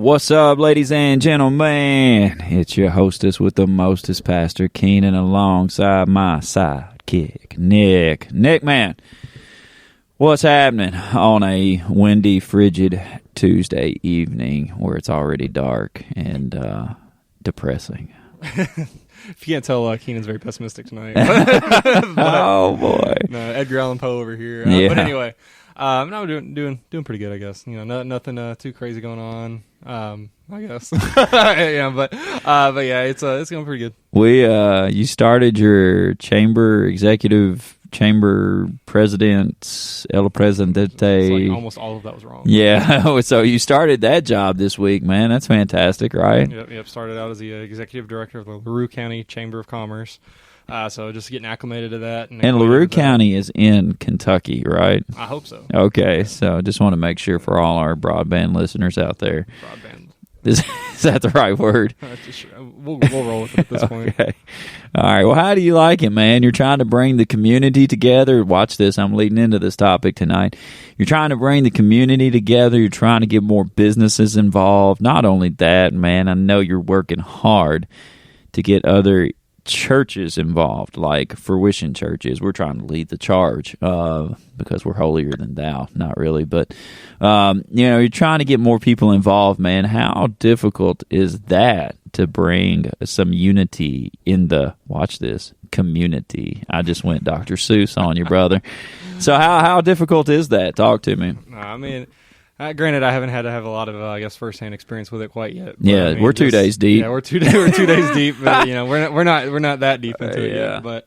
What's up, ladies and gentlemen? It's your hostess with the mostest, Pastor Keenan, alongside my sidekick, Nick. Nick, man, what's happening on a windy, frigid Tuesday evening where it's already dark and depressing? If you can't tell, Keenan's very pessimistic tonight. Oh, boy. No, Edgar Allan Poe over here. Yeah. But anyway, no, we're doing pretty good, I guess. You know, nothing too crazy going on. I guess. Yeah, but yeah, it's going pretty good. You started your executive chamber president, El Presidente. It's like almost all of that was wrong. Yeah, so you started that job this week, man. That's fantastic, right? Yep. Started out as the executive director of the LaRue County Chamber of Commerce. So just getting acclimated to that. And LaRue County is in Kentucky, right? I hope so. Okay, so just want to make sure for all our broadband listeners out there. Broadband. Is that the right word? We'll roll with it at this point. Okay. All right. Well, how do you like it, man? You're trying to bring the community together. Watch this. I'm leading into this topic tonight. You're trying to bring the community together. You're trying to get more businesses involved. Not only that, man, I know you're working hard to get other churches involved, like Fruition Churches. We're trying to lead the charge because we're holier than thou. Not really, but you're trying to get more people involved, man. How difficult is that to bring some unity in the, watch this, community? I just went Dr. Seuss on you, brother. So how difficult is that? Talk to me. I mean, granted, I haven't had to have a lot of, firsthand experience with it quite yet. But, yeah, we're 2 days deep. Yeah, we're 2 days deep. But, we're not that deep into it yet. But,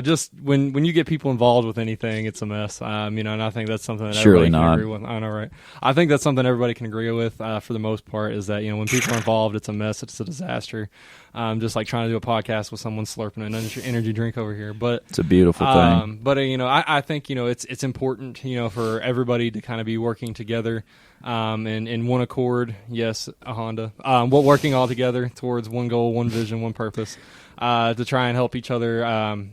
just when you get people involved with anything, it's a mess. And I think that's something that surely everybody not. can agree with. I know, right? I think that's something everybody can agree with for the most part. Is that when people are involved, it's a mess. It's a disaster. Just like trying to do a podcast with someone slurping an energy drink over here. But it's a beautiful thing. But I think it's important for everybody to kind of be working together in one accord. Yes, a Honda. Working all together towards one goal, one vision, one purpose. To try and help each other,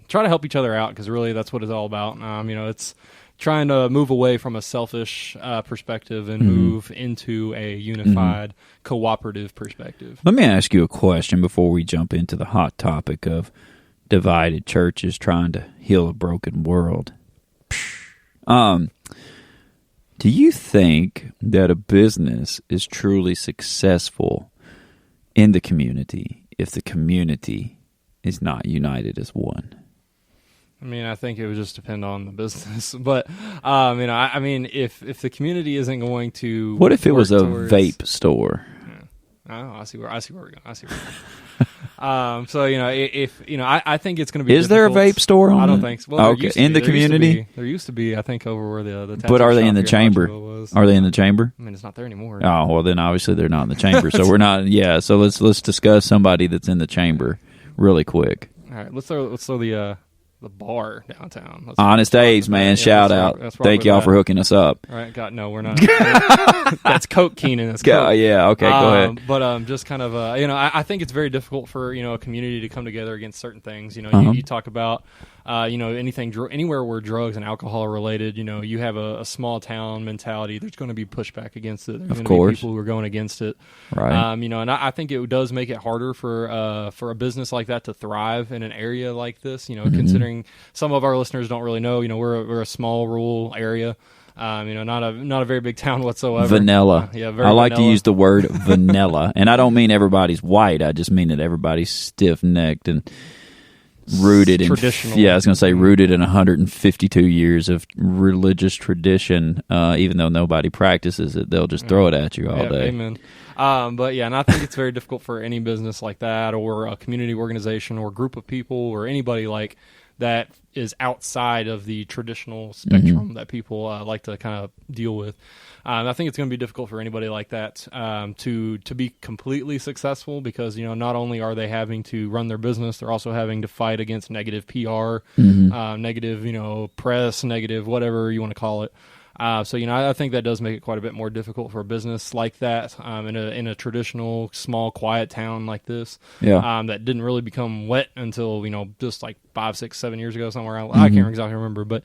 try to help each other out, because really that's what it's all about. It's trying to move away from a selfish perspective and move into a unified, cooperative perspective. Let me ask you a question before we jump into the hot topic of divided churches trying to heal a broken world. Do you think that a business is truly successful in the community if the community is not united as one? I mean, I think it would just depend on the business, but I mean, if the community isn't going to, what if it was a vape store? Yeah. I see where we're going. So I think it's going to be. Is there a vape store? I don't think so. Well, okay, in the community, there used to be. I think over where the but are they in the chamber? Are they in the chamber? I mean, it's not there anymore. Oh well, then obviously they're not in the chamber. So we're not. Yeah. So let's discuss somebody that's in the chamber really quick. All right. Let's throw the bar downtown. Honest Abe's, man. Shout out. Thank y'all for hooking us up. All right. No, we're not. That's Coke, Keenan. That's Coke. Yeah. Okay. Go ahead. But just kind of, I think it's very difficult for a community to come together against certain things. You talk about anything, anywhere where drugs and alcohol are related. You have a small town mentality. There's going to be pushback against it. There's going to be people who are going against it. Right. And I think it does make it harder for a business like that to thrive in an area like this. Considering some of our listeners don't really know. We're a small rural area. Not a very big town whatsoever. Vanilla. Very I like vanilla. to use the word vanilla, and I don't mean everybody's white. I just mean that everybody's stiff-necked and rooted in traditional. Yeah, I was going to say rooted in 152 years of religious tradition. Even though nobody practices it, they'll just throw it at you all day. Amen. But yeah, and I think it's very difficult for any business like that, or a community organization, or a group of people, or anybody like that is outside of the traditional spectrum that people like to kind of deal with. I think it's going to be difficult for anybody like that to be completely successful, because not only are they having to run their business, they're also having to fight against negative PR, negative press, negative whatever you want to call it. So I think that does make it quite a bit more difficult for a business like that in a traditional small quiet town like this. Yeah. That didn't really become wet until just like 5, 6, 7 years ago somewhere. I can't exactly remember, but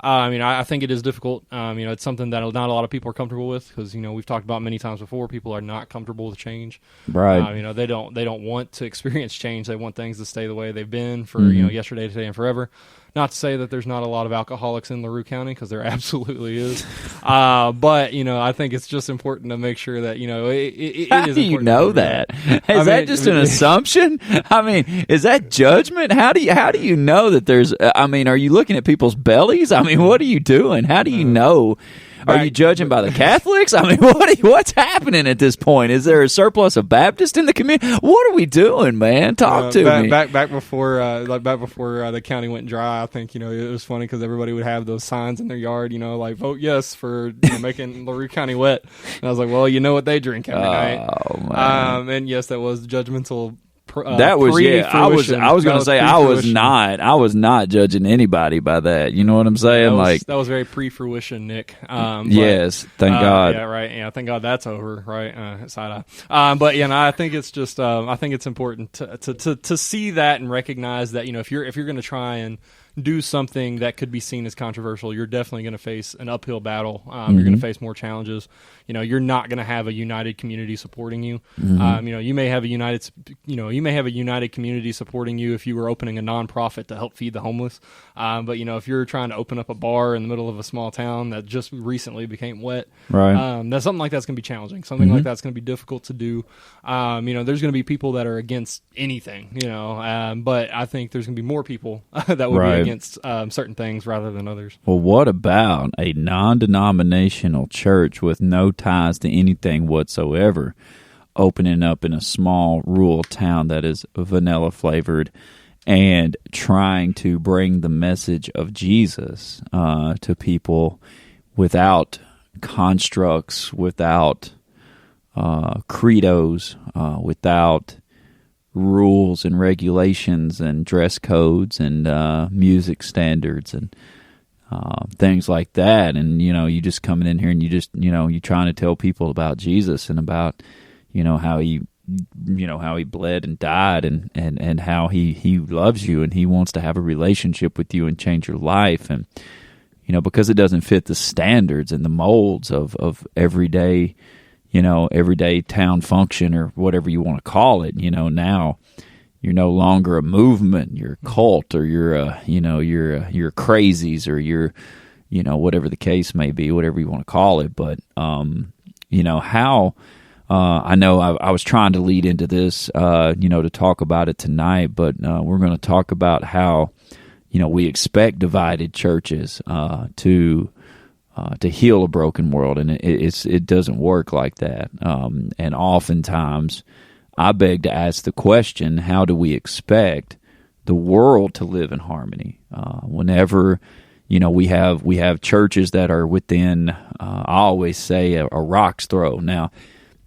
I think it is difficult. It's something that not a lot of people are comfortable with because we've talked about many times before. People are not comfortable with change. Right. They don't want to experience change. They want things to stay the way they've been for yesterday, today, and forever. Not to say that there's not a lot of alcoholics in LaRue County, because there absolutely is. But I think it's just important to make sure that it How is do you important know to that? Is that just an assumption? I mean, is that judgment? How do you know that there's? I mean, are you looking at people's bellies? I mean, what are you doing? How do you know? Are you judging by the Catholics? I mean, what's happening at this point? Is there a surplus of Baptists in the community? What are we doing, man? Talk to me. Back before the county went dry, I think it was funny because everybody would have those signs in their yard, like vote yes for making LaRue County wet. And I was like, well, you know what they drink every night. Man. And yes, that was judgmental. That was I was going to say I was not judging anybody by that. You know what I'm saying? That was very pre-fruition, Nick. Yes, thank God. Yeah, right. Yeah, thank God that's over. Right, side eye. But I think it's just I think it's important to see that and recognize that if you're going to try and do something that could be seen as controversial, you're definitely going to face an uphill battle. You're going to face more challenges. You're not going to have a united community supporting you. You may have a united community supporting you if you were opening a nonprofit to help feed the homeless. But if you're trying to open up a bar in the middle of a small town that just recently became wet, right? That's something like that's going to be challenging. Something like that's going to be difficult to do. There's going to be people that are against anything. But I think there's going to be more people that would be against certain things rather than others. Well, what about a non-denominational church with no ties to anything whatsoever opening up in a small rural town that is vanilla flavored and trying to bring the message of Jesus to people without constructs, without credos, without rules and regulations and dress codes and music standards and things like that. And you just coming in here and you just you're trying to tell people about Jesus and about how he bled and died and how he loves you and he wants to have a relationship with you and change your life. And because it doesn't fit the standards and the molds of everyday town function or whatever you want to call it. Now you're no longer a movement, you're a cult, or you're crazies, or you're whatever the case may be, whatever you want to call it. But how I know I was trying to lead into this to talk about it tonight, but we're going to talk about how we expect divided churches to heal a broken world, and it doesn't work like that. And oftentimes, I beg to ask the question: how do we expect the world to live in harmony? Whenever we have churches that are within, I always say, a rock's throw. Now,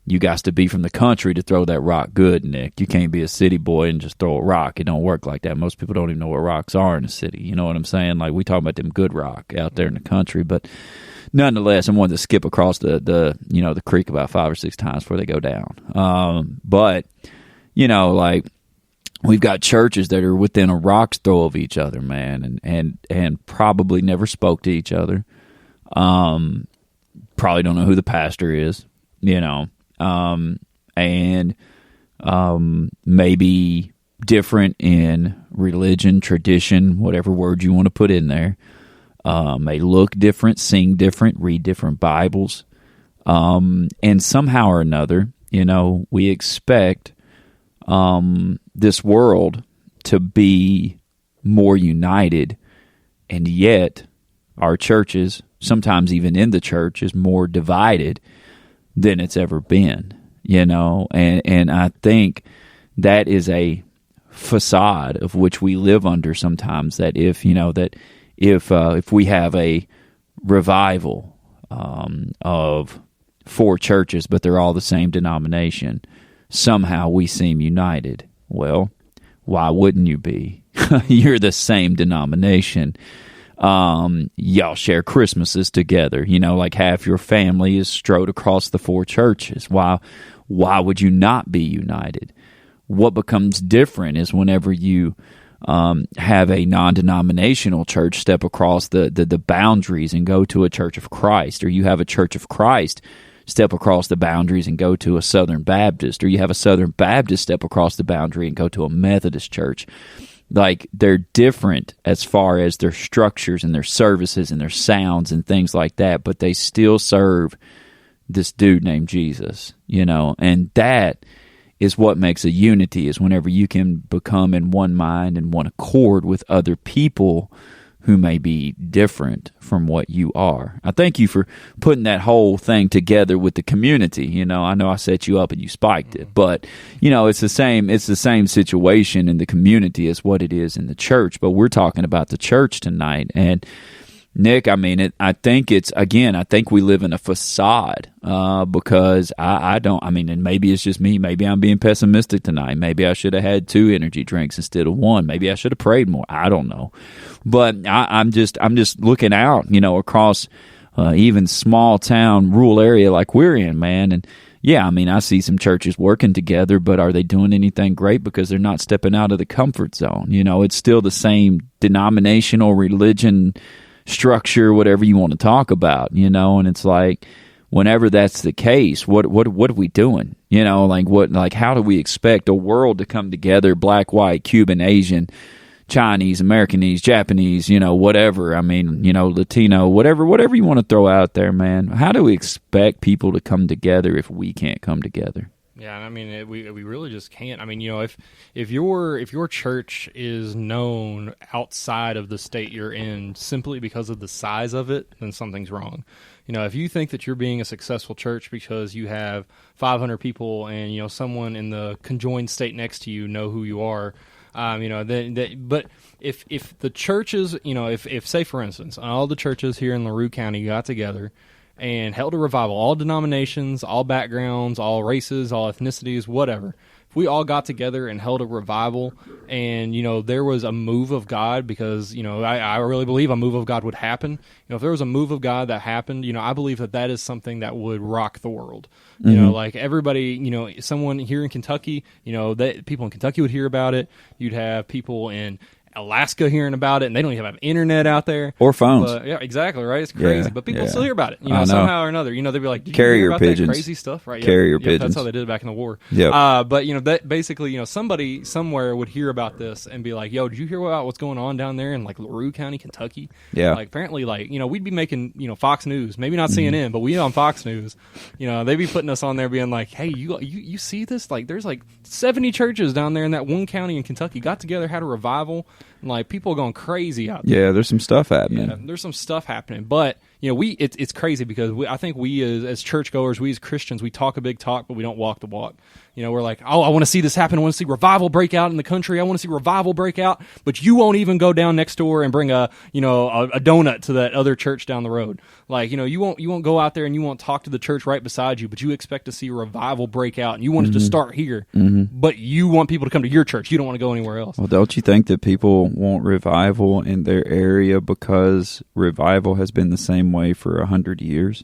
you got to be from the country to throw that rock good, Nick. You can't be a city boy and just throw a rock. It don't work like that. Most people don't even know what rocks are in the city. You know what I'm saying? Like, we talk about them good rock out there in the country, but nonetheless, I'm one to skip across the creek about 5 or 6 times before they go down. But we've got churches that are within a rock's throw of each other, man, and probably never spoke to each other. Probably don't know who the pastor is, and maybe different in religion, tradition, whatever word you want to put in there. May look different, sing different, read different Bibles. And somehow or another, we expect this world to be more united, and yet our churches, sometimes even in the church, is more divided than it's ever been, and I think that is a facade of which we live under sometimes, that if we have a revival of 4 churches, but they're all the same denomination, somehow we seem united. Well, why wouldn't you be? You're the same denomination. Y'all share Christmases together. Like half your family is strode across the 4 churches. Why would you not be united? What becomes different is whenever you have a non-denominational church step across the boundaries and go to a Church of Christ, or you have a Church of Christ step across the boundaries and go to a Southern Baptist, or you have a Southern Baptist step across the boundary and go to a Methodist church. Like, they're different as far as their structures and their services and their sounds and things like that, but they still serve this dude named Jesus, and that is what makes a unity, is whenever you can become in one mind and one accord with other people who may be different from what you are. I thank you for putting that whole thing together with the community. I know I set you up and you spiked it, but it's the same situation in the community as what it is in the church. But we're talking about the church tonight. And Nick, I think we live in a facade, because and maybe it's just me. Maybe I'm being pessimistic tonight. Maybe I should have had 2 energy drinks instead of 1. Maybe I should have prayed more. I don't know. But I'm just looking out, across even small town, rural area like we're in, man. And yeah, I see some churches working together, but are they doing anything great? Because they're not stepping out of the comfort zone. It's still the same denominational religion structure, whatever you want to talk about, and it's like, whenever that's the case, what are we doing? How do we expect a world to come together, black, white, Cuban, Asian, Chinese, Americanese, Japanese, whatever, Latino, whatever you want to throw out there, man. How do we expect people to come together if we can't come together? Yeah, we really just can't. If your church is known outside of the state you're in simply because of the size of it, then something's wrong. If you think that you're being a successful church because you have 500 people and someone in the conjoined state next to you know who you are, but if the churches, if say for instance, all the churches here in LaRue County got together and held a revival, all denominations, all backgrounds, all races, all ethnicities, whatever. If we all got together and held a revival and, there was a move of God, because, I really believe a move of God would happen. If there was a move of God that happened, I believe that is something that would rock the world. Like everybody, someone here in Kentucky, that people in Kentucky would hear about it. You'd have people in Alaska hearing about it, and they don't even have internet out there or phones. Yeah, exactly, right? It's crazy, but people still hear about it. Somehow or another. They'd be like, "Did carrier you hear about pigeons, that crazy stuff?" Right? Carrier pigeons. That's how they did it back in the war. Yeah. But that basically, somebody somewhere would hear about this and be like, "Yo, did you hear about what's going on down there in like LaRue County, Kentucky?" Yeah. Like apparently, we'd be making Fox News, maybe not CNN, but we on Fox News. They'd be putting us on there, being like, "Hey, you see this? Like, there's like 70 churches down there in that one county in Kentucky got together, had a revival." And, like, people are going crazy out there. Yeah, there's some stuff happening. Yeah, there's some stuff happening. But, it's crazy because I think we as churchgoers, we as Christians, we talk a big talk, but we don't walk the walk. We're like, oh, I want to see this happen. I want to see revival break out in the country. I want to see revival break out. But you won't even go down next door and bring a donut to that other church down the road. Like, you won't go out there and you won't talk to the church right beside you, but you expect to see revival break out and you want it to start here. But you want people to come to your church. You don't want to go anywhere else. Well, don't you think that people want revival in their area because revival has been the same way for 100 years?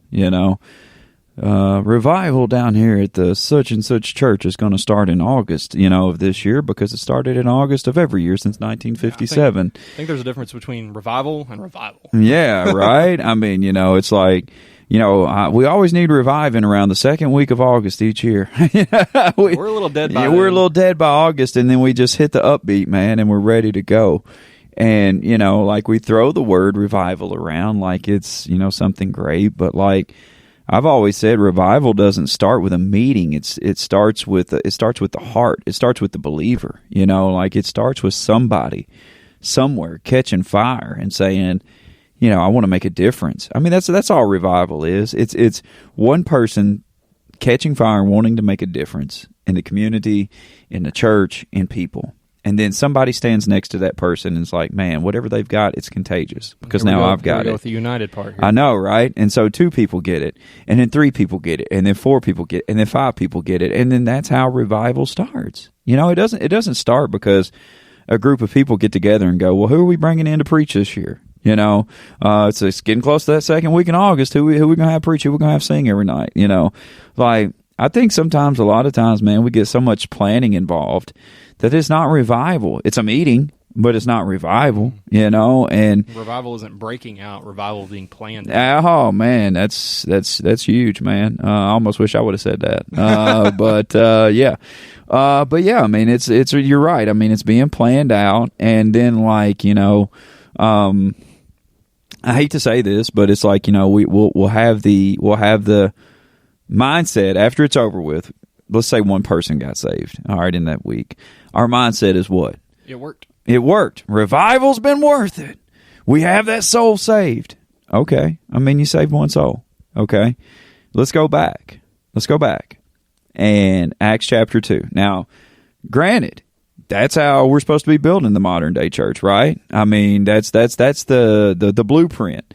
Revival down here at the such and such church is going to start in August, of this year, because it started in August of every year since 1957. I think there's a difference between revival and revival. Yeah, right? It's like, we always need reviving around the second week of August each year. We're a little dead by we're a little dead by August, and then we just hit the upbeat, man, and we're ready to go. And, we throw the word revival around like it's, something great, but like I've always said, revival doesn't start with a meeting. It starts with the heart. It starts with the believer. It starts with somebody somewhere catching fire and saying, I want to make a difference. That's all revival is. It's one person catching fire and wanting to make a difference in the community, in the church, in people. And then somebody stands next to that person and is like, man, whatever they've got, it's contagious because now I've got it. With the united part here. I know, right? And so 2 people get it, and then 3 people get it, and then 4 people get it, and then 5 people get it, and then that's how revival starts. It doesn't start because a group of people get together and go, well, who are we bringing in to preach this year? It's getting close to that second week in August. Who we going to have preach? Who we going to have sing every night? I think sometimes, a lot of times, man, we get so much planning involved that it's not revival. It's a meeting, but it's not revival, you know. And revival isn't breaking out; revival is being planned. Oh man, that's huge, man. I almost wish I would have said that, but yeah. I mean, it's you're right. I mean, it's being planned out, and then like, you know, I hate to say this, but it's like, you know, we'll have the mindset after it's over with. Let's say one person got saved, all right, in that week. Our mindset is what? It worked. It worked. Revival's been worth it. We have that soul saved. Okay. I mean, you saved one soul. Okay. Let's go back. And Acts chapter 2. Now, granted, that's how we're supposed to be building the modern day church, right? I mean, that's the blueprint.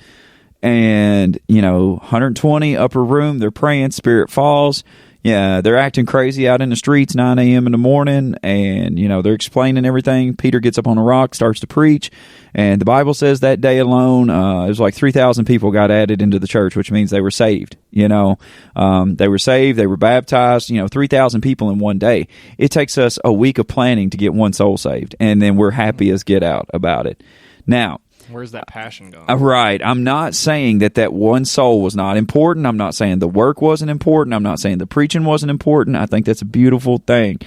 And, you know, 120 upper room, they're praying, Spirit falls. Yeah, they're acting crazy out in the streets, 9 a.m. in the morning, and, you know, they're explaining everything. Peter gets up on a rock, starts to preach, and the Bible says that day alone, it was like 3,000 people got added into the church, which means they were saved, you know. They were saved, they were baptized, you know, 3,000 people in one day. It takes us a week of planning to get one soul saved, and then we're happy as get out about it. Now, where's that passion going? Right. I'm not saying that one soul was not important. I'm not saying the work wasn't important. I'm not saying the preaching wasn't important. I think that's a beautiful thing.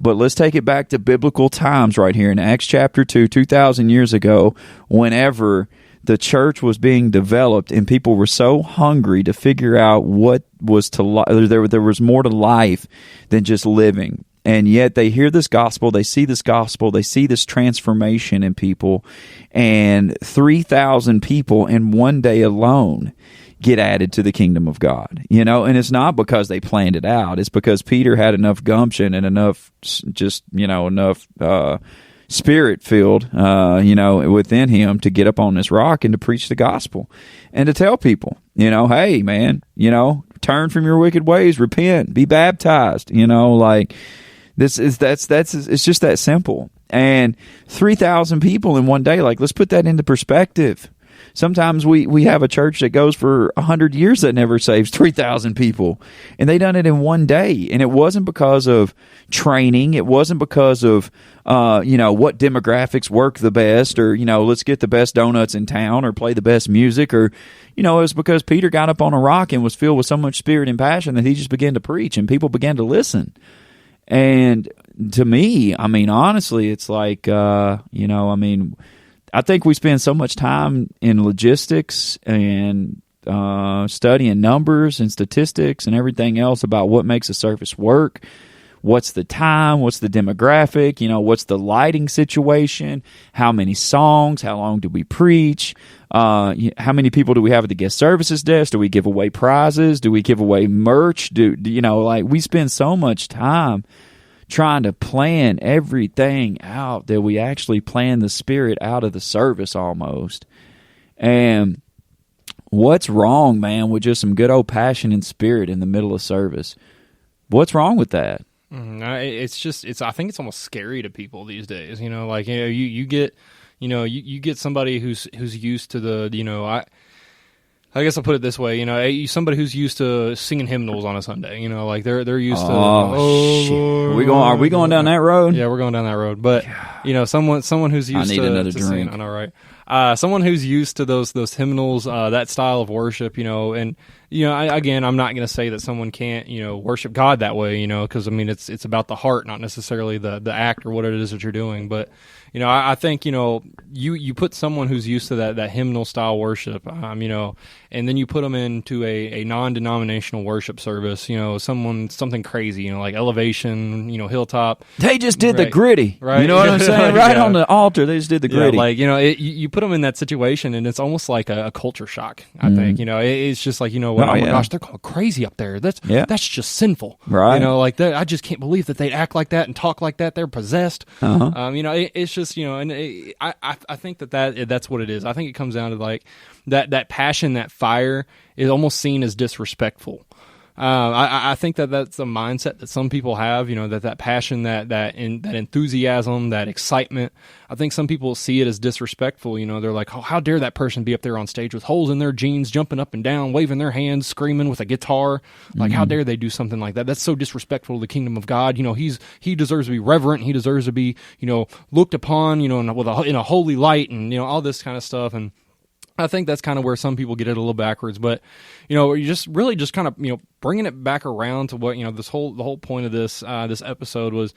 But let's take it back to biblical times right here in Acts chapter 2, 2,000 years ago, whenever the church was being developed and people were so hungry to figure out what was there was more to life than just living. And yet they hear this gospel, they see this gospel, they see this transformation in people, and 3,000 people in one day alone get added to the kingdom of God. You know, and it's not because they planned it out. It's because Peter had enough gumption and enough spirit filled, within him to get up on this rock and to preach the gospel and to tell people, you know, hey, man, you know, turn from your wicked ways, repent, be baptized, you know, like... It's just that simple. And 3,000 people in one day, like, let's put that into perspective. Sometimes we have a church that goes for 100 years that never saves 3,000 people, and they done it in one day. And it wasn't because of training. It wasn't because of what demographics work the best, or, you know, let's get the best donuts in town or play the best music, or, you know, it was because Peter got up on a rock and was filled with so much spirit and passion that he just began to preach, and people began to listen. And to me, I mean, honestly, it's like, I think we spend so much time in logistics and studying numbers and statistics and everything else about what makes a service work. What's the time? What's the demographic? You know, what's the lighting situation? How many songs? How long do we preach? How many people do we have at the guest services desk? Do we give away prizes? Do we give away merch? We spend so much time trying to plan everything out that we actually plan the spirit out of the service almost. And what's wrong, man, with just some good old passion and spirit in the middle of service? What's wrong with that? I think it's almost scary to people these days. You know, like, you know, you get somebody who's used to the, you know, I guess I'll put it this way, you know, somebody who's used to singing hymnals on a Sunday, you know, like they're used to. Lord. Are we going down that road? Yeah, we're going down that road. But you know, someone who's used to. I need another drink. Singing, I know, right? Someone who's used to those hymnals, that style of worship, you know, and you know, I'm not going to say that someone can't, you know, worship God that way, you know, because I mean, it's about the heart, not necessarily the act or what it is that you're doing, but. You know, I think, you know, you put someone who's used to that hymnal style worship, you know, and then you put them into a non-denominational worship service, you know, something crazy, you know, like Elevation, you know, Hilltop. They just did the gritty. Right. You know what I'm saying? Right on the altar, they just did the gritty. Yeah, like, you know, you put them in that situation, and it's almost like a culture shock, I think. You know, it's just like, you know, my gosh, they're going crazy up there. That's just sinful. Right. You know, like, I just can't believe that they'd act like that and talk like that. They're possessed. Uh-huh. You know, it's just, you know, and I think that's what it is. I think it comes down to like that passion, that fire is almost seen as disrespectful. I think that that's a mindset that some people have, that passion, that enthusiasm, that excitement. I think some people see it as disrespectful. They're like, oh, how dare that person be up there on stage with holes in their jeans, jumping up and down, waving their hands, screaming with a guitar. Like, how dare they do something like that? That's so disrespectful to the kingdom of God. He deserves to be reverent. He deserves to be, looked upon, in a holy light, and, all this kind of stuff. And I think that's kind of where some people get it a little backwards, but you just really just kind of bringing it back around to what the whole point of this episode was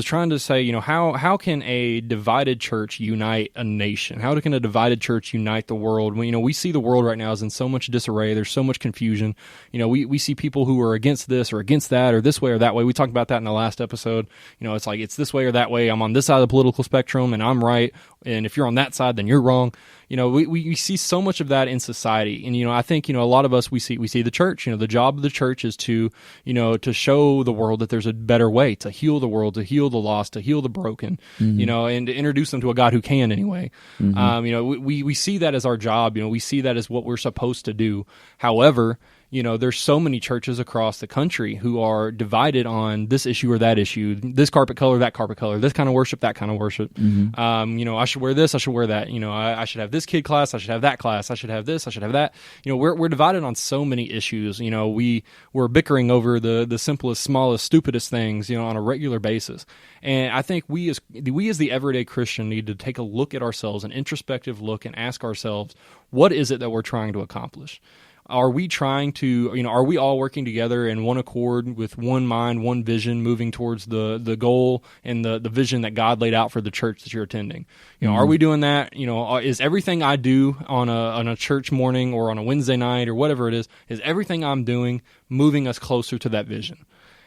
trying to say how can a divided church unite a nation? How can a divided church unite the world? We see the world right now is in so much disarray. There's so much confusion. We see people who are against this or against that or this way or that way. We talked about that in the last episode. It's like it's this way or that way. I'm on this side of the political spectrum and I'm right, and if you're on that side, then you're wrong. We see so much of that in society, and I think a lot of us we see the church. The job of the church is to to show the world that there's a better way to heal the world, to heal the lost, to heal the broken, and to introduce them to a God who can anyway. We see that as our job. We see that as what we're supposed to do. However, there's so many churches across the country who are divided on this issue or that issue, this carpet color, that carpet color, this kind of worship, that kind of worship. I should wear this, I should wear that. I should have this kid class, I should have that class, I should have this, I should have that. We're divided on so many issues. We're bickering over the simplest, smallest, stupidest things, on a regular basis. And I think we as the everyday Christian need to take a look at ourselves, an introspective look, and ask ourselves, what is it that we're trying to accomplish? Are we trying to, are we all working together in one accord with one mind, one vision, moving towards the goal and the vision that God laid out for the church that you're attending? Are we doing that? Is everything I do on a church morning or on a Wednesday night or whatever it is everything I'm doing moving us closer to that vision?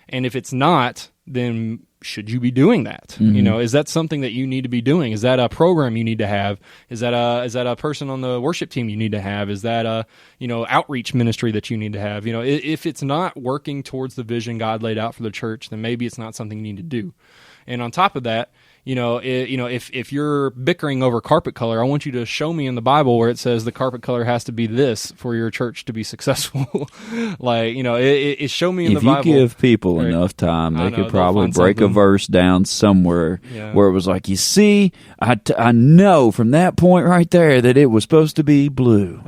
And if it's not, then should you be doing that? Is that something that you need to be doing? Is that a program you need to have? Is that a person on the worship team you need to have? Is that a outreach ministry that you need to have? If it's not working towards the vision God laid out for the church, then maybe it's not something you need to do. And on top of that, if you're bickering over carpet color, I want you to show me in the Bible where it says the carpet color has to be this for your church to be successful. It show me in the Bible. If you give people enough time, they could probably break a verse down somewhere where it was like, you see, I know from that point right there that it was supposed to be blue.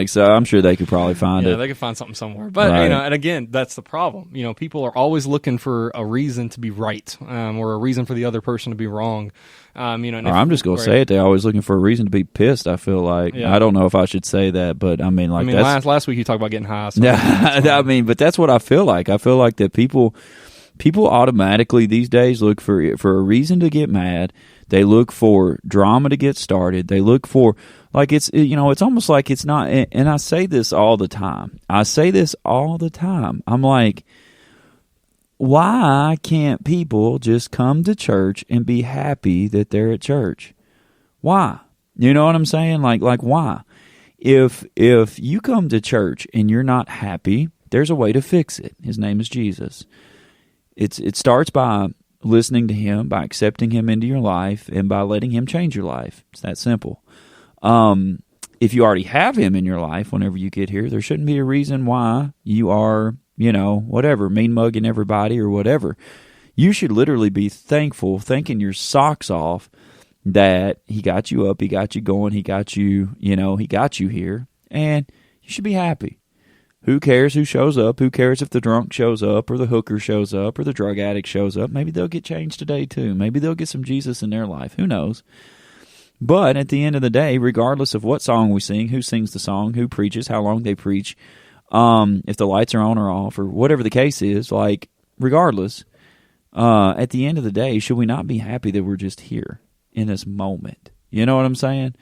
So I'm sure they could probably find it. Yeah, they could find something somewhere. But and again, that's the problem. People are always looking for a reason to be right, or a reason for the other person to be wrong. Or I'm just going to say it. They're always looking for a reason to be pissed, I feel like. Yeah. I don't know if I should say that, but that's... last week you talked about getting high. So but that's what I feel like. I feel like that people automatically these days look for a reason to get mad. They look for drama to get started. They look for, it's almost like it's not, and I say this all the time. I'm like, why can't people just come to church and be happy that they're at church? Why? You know what I'm saying? Like why? If you come to church and you're not happy, there's a way to fix it. His name is Jesus. It starts by listening to Him, by accepting Him into your life, and by letting Him change your life. It's that simple. If you already have Him in your life whenever you get here, there shouldn't be a reason why you are, whatever, mean mugging everybody or whatever. You should literally be thankful, thinking your socks off that He got you up, He got you going, He got you, He got you here, and you should be happy. Who cares who shows up? Who cares if the drunk shows up or the hooker shows up or the drug addict shows up? Maybe they'll get changed today too. Maybe they'll get some Jesus in their life. Who knows? But at the end of the day, regardless of what song we sing, who sings the song, who preaches, how long they preach, if the lights are on or off or whatever the case is, regardless, at the end of the day, should we not be happy that we're just here in this moment? You know what I'm saying?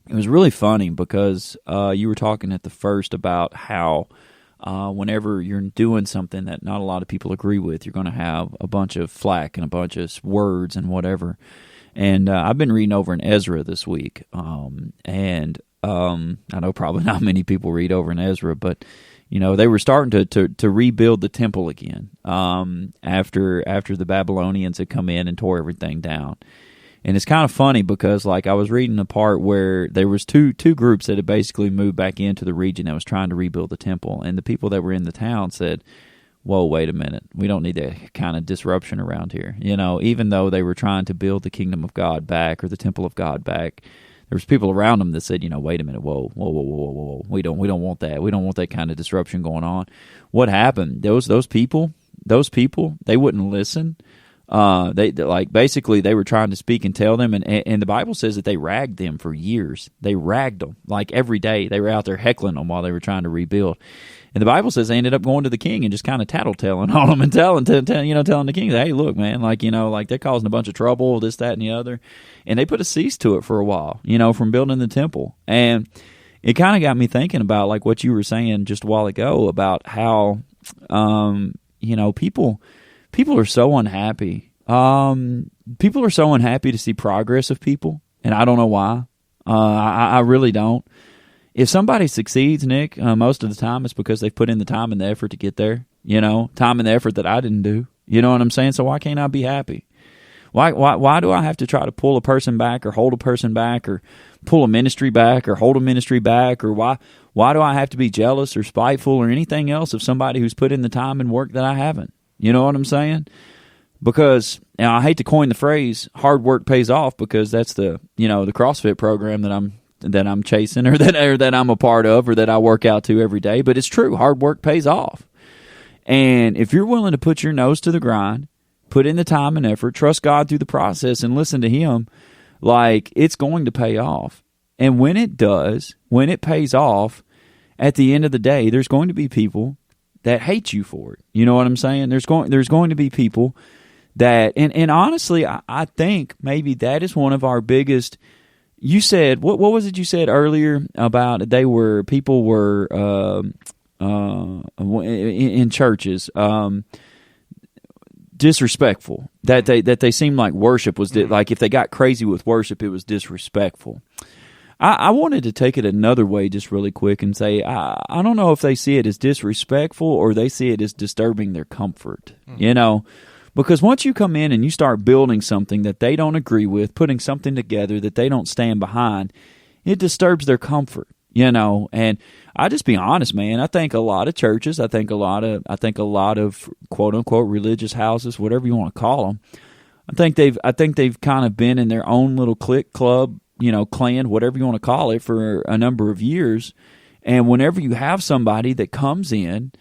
It was really funny because you were talking at the first about how whenever you're doing something that not a lot of people agree with, you're going to have a bunch of flack and a bunch of words and whatever. And I've been reading over in Ezra this week, and I know probably not many people read over in Ezra, but they were starting to rebuild the temple again after the Babylonians had come in and tore everything down. And it's kind of funny because, like, I was reading the part where there was two groups that had basically moved back into the region that was trying to rebuild the temple, and the people that were in the town said, whoa, wait a minute, we don't need that kind of disruption around here. You know, even though they were trying to build the kingdom of God back or the temple of God back, there was people around them that said, you know, wait a minute, whoa, we don't want that. We don't want that kind of disruption going on. What happened? Those people, they wouldn't listen. They basically they were trying to speak and tell them, and the Bible says that they ragged them for years. They ragged them like every day. They were out there heckling them while they were trying to rebuild. And the Bible says they ended up going to the king and just kind of tattletelling on them and telling the king, hey, look, man, they're causing a bunch of trouble, this, that, and the other. And they put a cease to it for a while, from building the temple. And it kind of got me thinking about like what you were saying just a while ago about how, people are so unhappy. People are so unhappy to see progress of people, and I don't know why. I really don't. If somebody succeeds, Nick, most of the time it's because they've put in the time and the effort to get there. Time and the effort that I didn't do. You know what I'm saying? So why can't I be happy? Why do I have to try to pull a person back or hold a person back or pull a ministry back or hold a ministry back? Or why do I have to be jealous or spiteful or anything else of somebody who's put in the time and work that I haven't? You know what I'm saying? Because, and I hate to coin the phrase, hard work pays off, because that's the CrossFit program that I'm chasing or that I'm a part of or that I work out to every day. But it's true. Hard work pays off. And if you're willing to put your nose to the grind, put in the time and effort, trust God through the process and listen to Him, like, it's going to pay off. And when it does, when it pays off, at the end of the day, there's going to be people that hate you for it. You know what I'm saying? There's going to be people that, and honestly, I think maybe that is one of our biggest. You said, what was it you said earlier about people were in churches disrespectful, that they seemed like worship was like if they got crazy with worship, it was disrespectful. I wanted to take it another way just really quick and say I don't know if they see it as disrespectful or they see it as disturbing their comfort, because once you come in and you start building something that they don't agree with, putting something together that they don't stand behind, it disturbs their comfort, and I just be honest, man, I think a lot of churches, I think a lot of quote unquote religious houses, whatever you want to call them, I think they've kind of been in their own little clique, club, clan, whatever you want to call it, for a number of years. And whenever you have somebody that comes in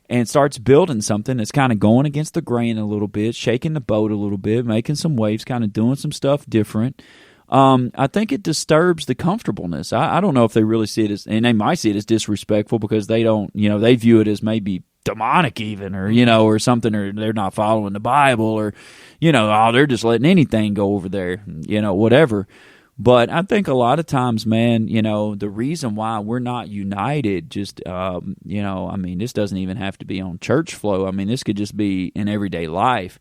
and starts building something that's kind of going against the grain a little bit, shaking the boat a little bit, making some waves, kind of doing some stuff different, I think it disturbs the comfortableness. I don't know if they really see it as, and they might see it as disrespectful because they don't, they view it as maybe demonic even, or, or something, or they're not following the Bible, or, they're just letting anything go over there, whatever. But I think a lot of times, man, the reason why we're not united, just, this doesn't even have to be on church flow. This could just be in everyday life.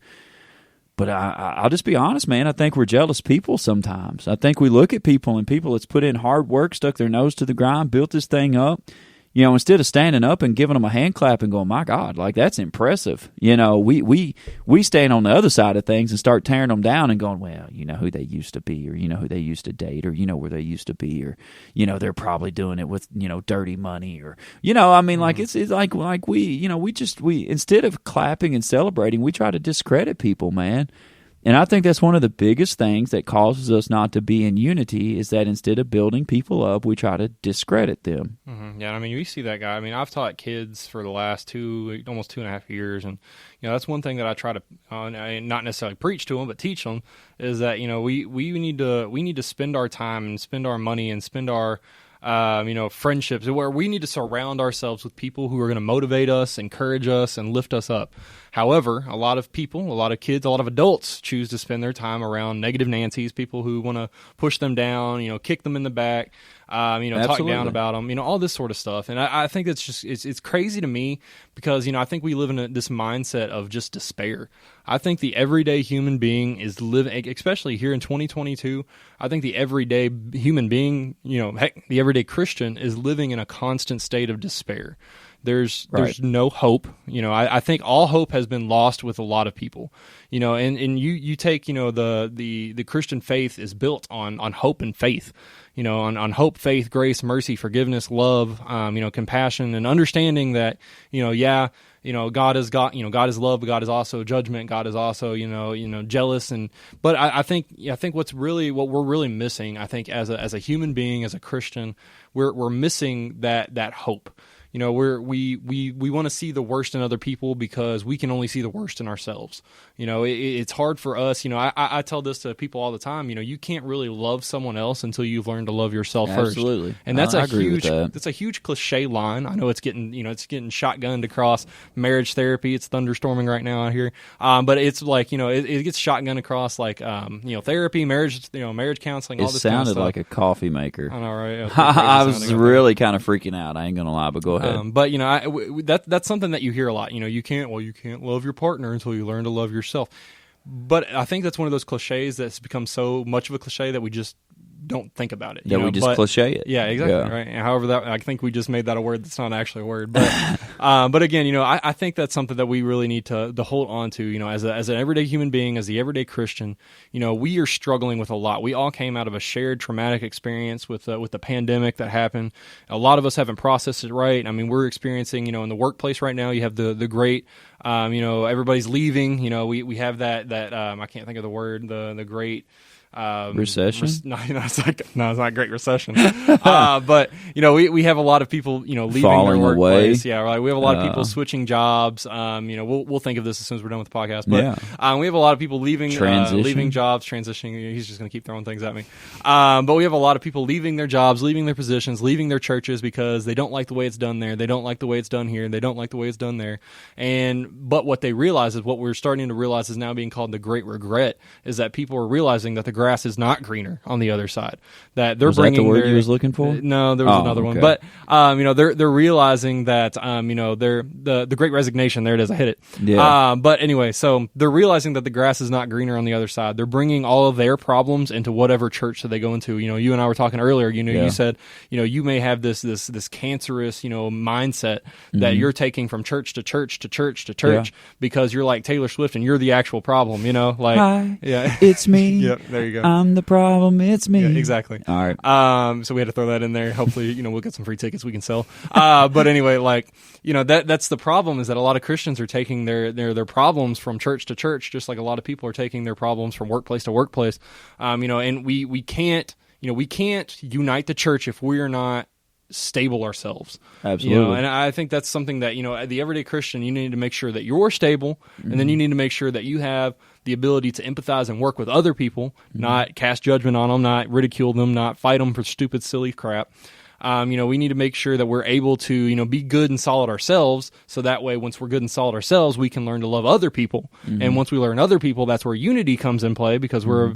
But I'll just be honest, man, I think we're jealous people sometimes. I think we look at people that's put in hard work, stuck their nose to the grind, built this thing up. Instead of standing up and giving them a hand clap and going, my God, like, that's impressive. We stand on the other side of things and start tearing them down and going, well, who they used to be, or who they used to date, or where they used to be, or they're probably doing it with dirty money, or like it's like we instead of clapping and celebrating, we try to discredit people, man. And I think that's one of the biggest things that causes us not to be in unity, is that instead of building people up, we try to discredit them. Mm-hmm. Yeah, we see that guy. I've taught kids for the last almost 2.5 years, and that's one thing that I try to not necessarily preach to them, but teach them, is that we need to spend our time and spend our money and spend our friendships, where we need to surround ourselves with people who are going to motivate us, encourage us, and lift us up. However, a lot of people, a lot of kids, a lot of adults choose to spend their time around negative Nancy's, people who want to push them down, kick them in the back, talk down about them, all this sort of stuff. And I think it's just, it's crazy to me, because, I think we live in this mindset of just despair. I think the everyday human being is living, especially here in 2022, I think the everyday human being, the everyday Christian is living in a constant state of despair. there's Right. no hope. I think all hope has been lost with a lot of people. And you take, the Christian faith is built on hope and faith. On hope, faith, grace, mercy, forgiveness, love, compassion, and understanding that, God is God. God is love, but God is also judgment. God is also, jealous. But I think what we're really missing, I think, as a human being, as a Christian, we're missing that hope. We want to see the worst in other people because we can only see the worst in ourselves. It's hard for us. I tell this to people all the time. You can't really love someone else until you've learned to love yourself first. Absolutely. And that's I agree with that. that's a huge cliche line. I know it's getting shotgunned across marriage therapy. It's thunderstorming right now out here. But it's like, it gets shotgunned across like, therapy, marriage counseling, all It this kind of sounded stuff. like a coffee maker. I know, right? Yeah, I crazy was sounding. really kind of freaking out. I ain't gonna lie, but go ahead. But that's something that you hear a lot. You can't love your partner until you learn to love yourself. But I think that's one of those cliches that's become so much of a cliche that we just don't think about it. We just cliche it. Yeah, exactly. Yeah. Right. And however, I think we just made that a word that's not actually a word. But again, I think that's something that we really need to hold on to. As an everyday human being, as the everyday Christian, we are struggling with a lot. We all came out of a shared traumatic experience with the pandemic that happened. A lot of us haven't processed it right. I mean, we're experiencing, in the workplace right now. You have the great, everybody's leaving. We have that I can't think of the word. The great. Recession? It's not Great Recession. But we have a lot of people leaving Falling their away. workplace. Yeah, right. We have a lot of people switching jobs. We'll think of this as soon as we're done with the podcast. But we have a lot of people leaving jobs, transitioning. He's just going to keep throwing things at me. But we have a lot of people leaving their jobs, leaving their positions, leaving their churches because they don't like the way it's done there. They don't like the way it's done here. They don't like the way it's done there. But what they realize is what we're starting to realize is now being called the Great Regret is that people are realizing that the grass is not greener on the other side. That they're Was that bringing the word you was looking for? No, there was another one. Okay. But they're realizing that they're the Great Resignation. There it is. I hit it. Yeah. But anyway, so they're realizing that the grass is not greener on the other side. They're bringing all of their problems into whatever church that they go into. You and I were talking earlier. You said you may have this cancerous mindset that you're taking from church to church to church to church because you're like Taylor Swift and you're the actual problem. Hi, yeah, it's me. Yep, there you go. I'm the problem. It's me. Yeah, exactly. All right. So we had to throw that in there. Hopefully, we'll get some free tickets we can sell. But anyway, that's the problem is that a lot of Christians are taking their problems from church to church, just like a lot of people are taking their problems from workplace to workplace. And we can't unite the church if we are not stable ourselves. Absolutely. And I think that's something that, the everyday Christian, you need to make sure that you're stable, and then you need to make sure that you have the ability to empathize and work with other people, not cast judgment on them, not ridicule them, not fight them for stupid, silly crap. We need to make sure that we're able to, be good and solid ourselves. So that way, once we're good and solid ourselves, we can learn to love other people. And once we learn other people, that's where unity comes in play because we're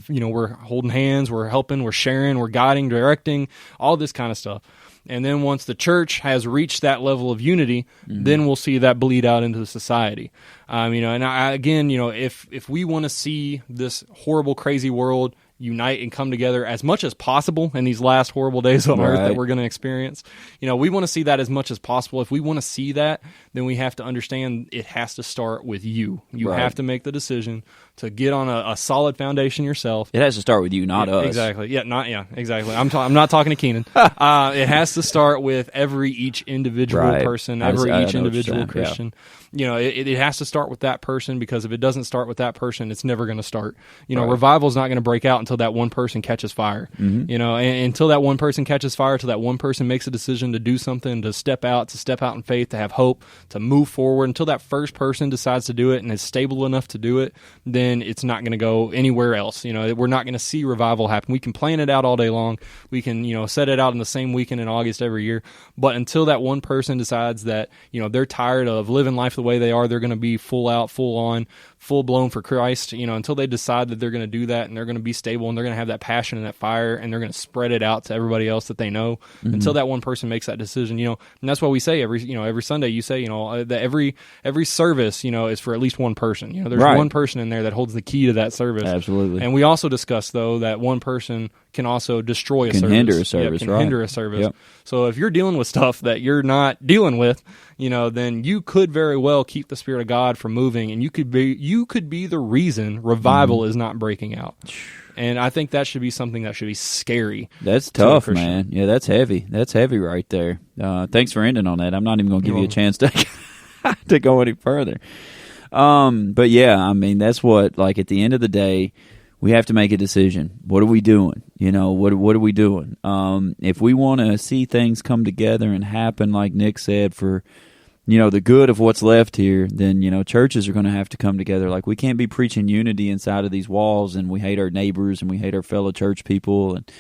holding hands, we're helping, we're sharing, we're guiding, directing, all this kind of stuff. And then once the church has reached that level of unity, then we'll see that bleed out into the society. Again, if we want to see this horrible, crazy world unite and come together as much as possible in these last horrible days on earth that we're going to experience, we want to see that as much as possible. If we want to see that, then we have to understand it has to start with you. You have to make the decision to get on a solid foundation yourself. It has to start with you, not us. Exactly. Exactly. I'm not talking to Keenan. It has to start with each individual person, each individual Christian. It has to start with that person because if it doesn't start with that person, it's never going to start. Revival is not going to break out until that one person catches fire. And until that one person catches fire, until that one person makes a decision to do something, to step out in faith, to have hope, to move forward, until that first person decides to do it and is stable enough to do it, then it's not going to go anywhere else. We're not going to see revival happen. We can plan it out all day long. We can, set it out in the same weekend in August every year. But until that one person decides that, they're tired of living life the way they are, they're going to be full out, full on, full blown for Christ, until they decide that they're going to do that and they're going to be stable and they're going to have that passion and that fire and they're going to spread it out to everybody else that they know until that one person makes that decision, and that's why we say every Sunday, you say, that every service, is for at least one person. There's one person in there that that holds the key to that service. Absolutely. And we also discussed, though, that one person can also destroy a Can service. hinder a service, can right. hinder a service. Yep. So if you're dealing with stuff that you're not dealing with, then you could very well keep the Spirit of God from moving, and you could be the reason revival is not breaking out. And I think that should be something that should be scary. That's tough, man. Yeah, that's heavy. That's heavy right there. Thanks for ending on that. I'm not even going to give you a chance to to go any further. But yeah, I mean, that's what, like, at the end of the day, we have to make a decision. What are we doing? What are we doing? If we want to see things come together and happen, like Nick said, for the good of what's left here, then, churches are going to have to come together. Like, we can't be preaching unity inside of these walls, and we hate our neighbors, and we hate our fellow church people, and,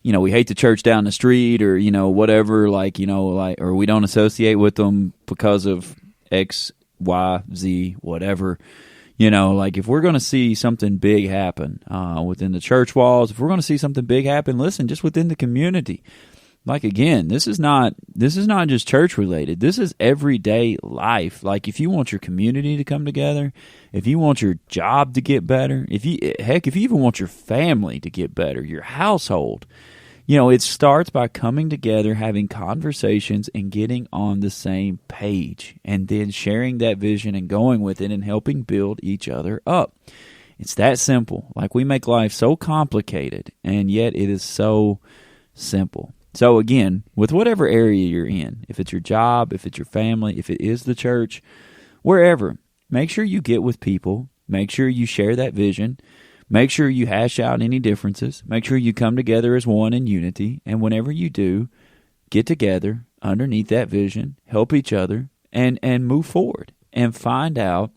we hate the church down the street, or, whatever, or we don't associate with them because of X, Y, Z, whatever. If we're going to see something big happen within the church walls, if we're going to see something big happen, listen, just within the community. Like, again, this is not just church related. This is everyday life. Like, if you want your community to come together, if you want your job to get better, if you even want your family to get better, your household, it starts by coming together, having conversations, and getting on the same page, and then sharing that vision and going with it and helping build each other up. It's that simple. Like, we make life so complicated, and yet it is so simple. So again, with whatever area you're in, if it's your job, if it's your family, if it is the church, wherever, make sure you get with people, make sure you share that vision, make sure you hash out any differences, make sure you come together as one in unity, and whenever you do, get together underneath that vision, help each other, and move forward, and find out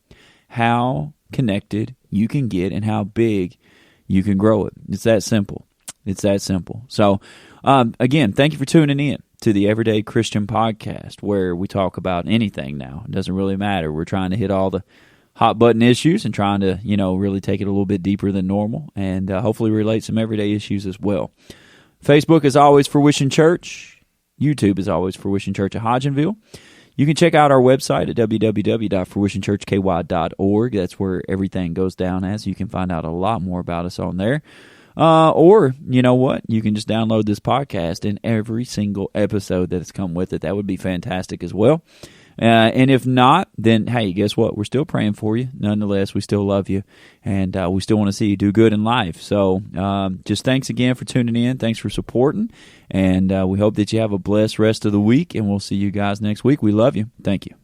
how connected you can get and how big you can grow it. It's that simple. It's that simple. So, again, thank you for tuning in to the Everyday Christian Podcast, where we talk about anything now. It doesn't really matter. We're trying to hit all the hot button issues and trying to, really take it a little bit deeper than normal, and hopefully relate some everyday issues as well. Facebook is always for Wishing Church. YouTube is always for Wishing Church of Hodgenville. You can check out our website at www.forwishingchurchky.org. That's where everything goes down as. You can find out a lot more about us on there. Or, you know what? You can just download this podcast and every single episode that has come with it. That would be fantastic as well. And if not, then, hey, guess what? We're still praying for you. Nonetheless, we still love you, and we still want to see you do good in life. So just thanks again for tuning in. Thanks for supporting, and we hope that you have a blessed rest of the week, and we'll see you guys next week. We love you. Thank you.